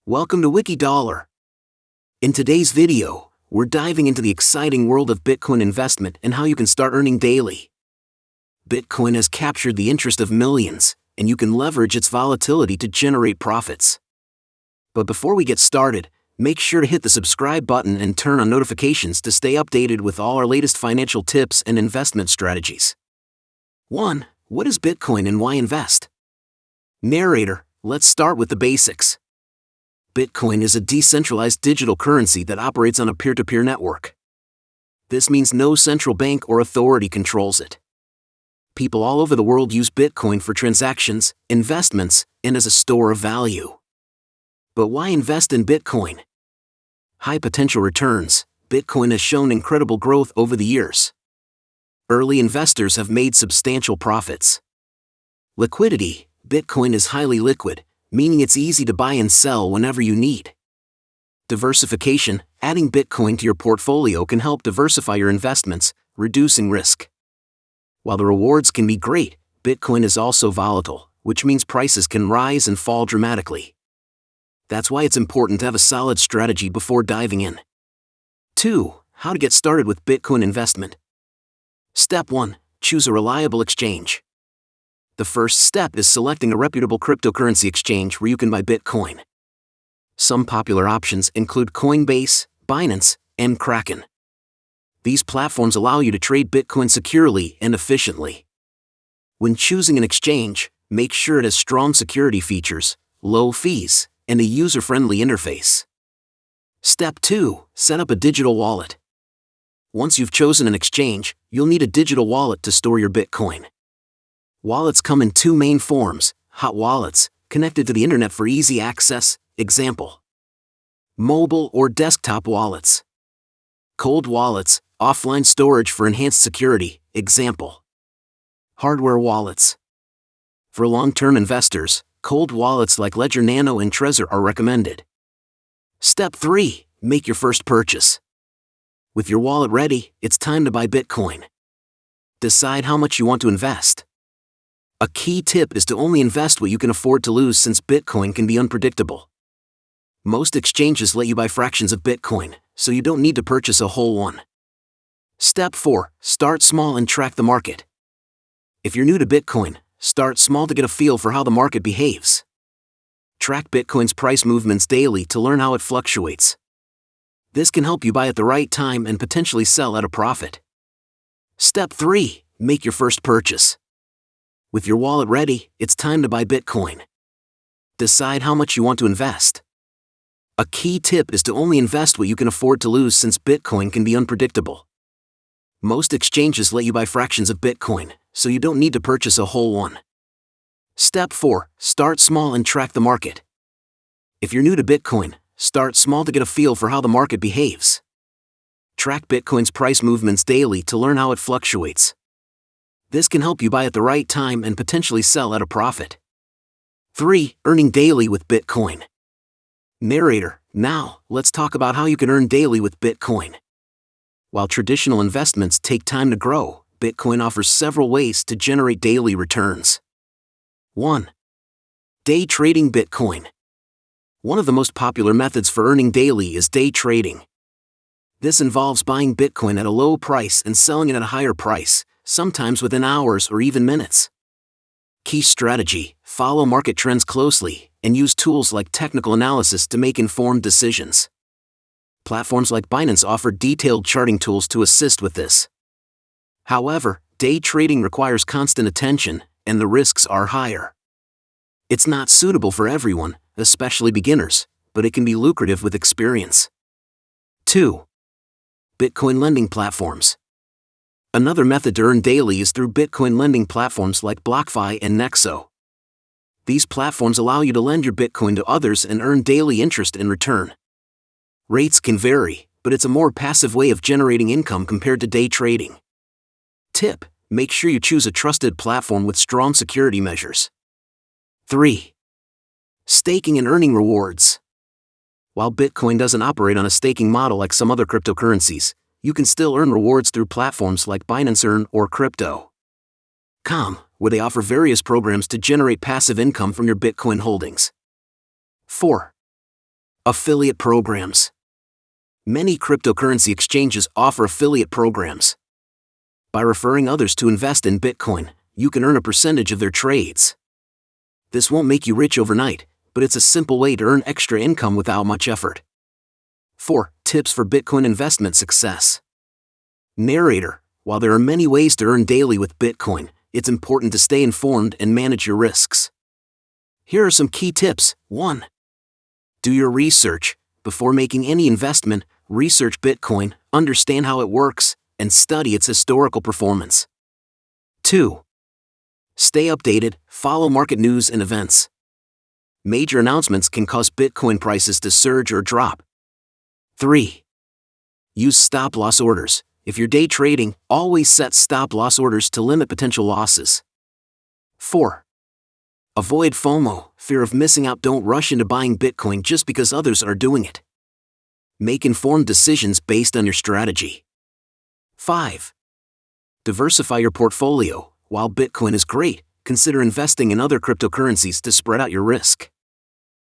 Welcome to Wiki. In today's video, we're diving into the exciting world of Bitcoin investment and how you can start earning daily. Bitcoin has captured the interest of millions, and you can leverage its volatility to generate profits. But before we get started, make sure to hit the subscribe button and turn on notifications to stay updated with all our latest financial tips and investment strategies. 1. What is Bitcoin and why invest? Narrator, let's start with the basics. Bitcoin is a decentralized digital currency that operates on a peer-to-peer network. This means no central bank or authority controls it. People all over the world use Bitcoin for transactions, investments, and as a store of value. But why invest in Bitcoin? High potential returns. Bitcoin has shown incredible growth over the years. Early investors have made substantial profits. Liquidity. Bitcoin is highly liquid, meaning it's easy to buy and sell whenever you need. Diversification. Adding Bitcoin to your portfolio can help diversify your investments, reducing risk. While the rewards can be great, Bitcoin is also volatile, which means prices can rise and fall dramatically. That's why it's important to have a solid strategy before diving in. 2. How to get started with Bitcoin investment. Step 1. Choose a reliable exchange. The first step is selecting a reputable cryptocurrency exchange where you can buy Bitcoin. Some popular options include Coinbase, Binance, and Kraken. These platforms allow you to trade Bitcoin securely and efficiently. When choosing an exchange, make sure it has strong security features, low fees, and a user-friendly interface. Step 2. Set up a digital wallet. Once you've chosen an exchange, you'll need a digital wallet to store your Bitcoin. Wallets come in two main forms: hot wallets, connected to the internet for easy access, example, mobile or desktop wallets. Cold wallets, offline storage for enhanced security, example, hardware wallets. For long-term investors, cold wallets like Ledger Nano and Trezor are recommended. Step 3. Make your first purchase. With your wallet ready, it's time to buy Bitcoin. Decide how much you want to invest. A key tip is to only invest what you can afford to lose, since Bitcoin can be unpredictable. Most exchanges let you buy fractions of Bitcoin, so you don't need to purchase a whole one. Step 4. Start small and track the market. If you're new to Bitcoin, start small to get a feel for how the market behaves. Track Bitcoin's price movements daily to learn how it fluctuates. This can help you buy at the right time and potentially sell at a profit. Step 3. Make your first purchase. With your wallet ready, it's time to buy Bitcoin. Decide how much you want to invest. A key tip is to only invest what you can afford to lose, since Bitcoin can be unpredictable. Most exchanges let you buy fractions of Bitcoin, so you don't need to purchase a whole one. Step 4. Start small and track the market. If you're new to Bitcoin, start small to get a feel for how the market behaves. Track Bitcoin's price movements daily to learn how it fluctuates. This can help you buy at the right time and potentially sell at a profit. 3. Earning daily with Bitcoin. Narrator, now, let's talk about how you can earn daily with Bitcoin. While traditional investments take time to grow, Bitcoin offers several ways to generate daily returns. 1. Day trading Bitcoin. One of the most popular methods for earning daily is day trading. This involves buying Bitcoin at a low price and selling it at a higher price, sometimes within hours or even minutes. Key strategy: follow market trends closely and use tools like technical analysis to make informed decisions. Platforms like Binance offer detailed charting tools to assist with this. However, day trading requires constant attention, and the risks are higher. It's not suitable for everyone, especially beginners, but it can be lucrative with experience. 2. Bitcoin lending platforms. Another method to earn daily is through Bitcoin lending platforms like BlockFi and Nexo. These platforms allow you to lend your Bitcoin to others and earn daily interest in return. Rates can vary, but it's a more passive way of generating income compared to day trading. Tip: make sure you choose a trusted platform with strong security measures. 3. Staking and earning rewards. While Bitcoin doesn't operate on a staking model like some other cryptocurrencies, you can still earn rewards through platforms like Binance Earn or Crypto.com, where they offer various programs to generate passive income from your Bitcoin holdings. 4. Affiliate programs. Many cryptocurrency exchanges offer affiliate programs. By referring others to invest in Bitcoin, you can earn a percentage of their trades. This won't make you rich overnight, but it's a simple way to earn extra income without much effort. 4. Tips for Bitcoin investment success. Narrator. While there are many ways to earn daily with Bitcoin, it's important to stay informed and manage your risks. Here are some key tips. 1. Do your research. Before making any investment, research Bitcoin, understand how it works, and study its historical performance. 2. Stay updated, follow market news and events. Major announcements can cause Bitcoin prices to surge or drop. 3. Use stop-loss orders. If you're day trading, always set stop-loss orders to limit potential losses. 4. Avoid FOMO, fear of missing out. Don't rush into buying Bitcoin just because others are doing it. Make informed decisions based on your strategy. 5. Diversify your portfolio. While Bitcoin is great, consider investing in other cryptocurrencies to spread out your risk.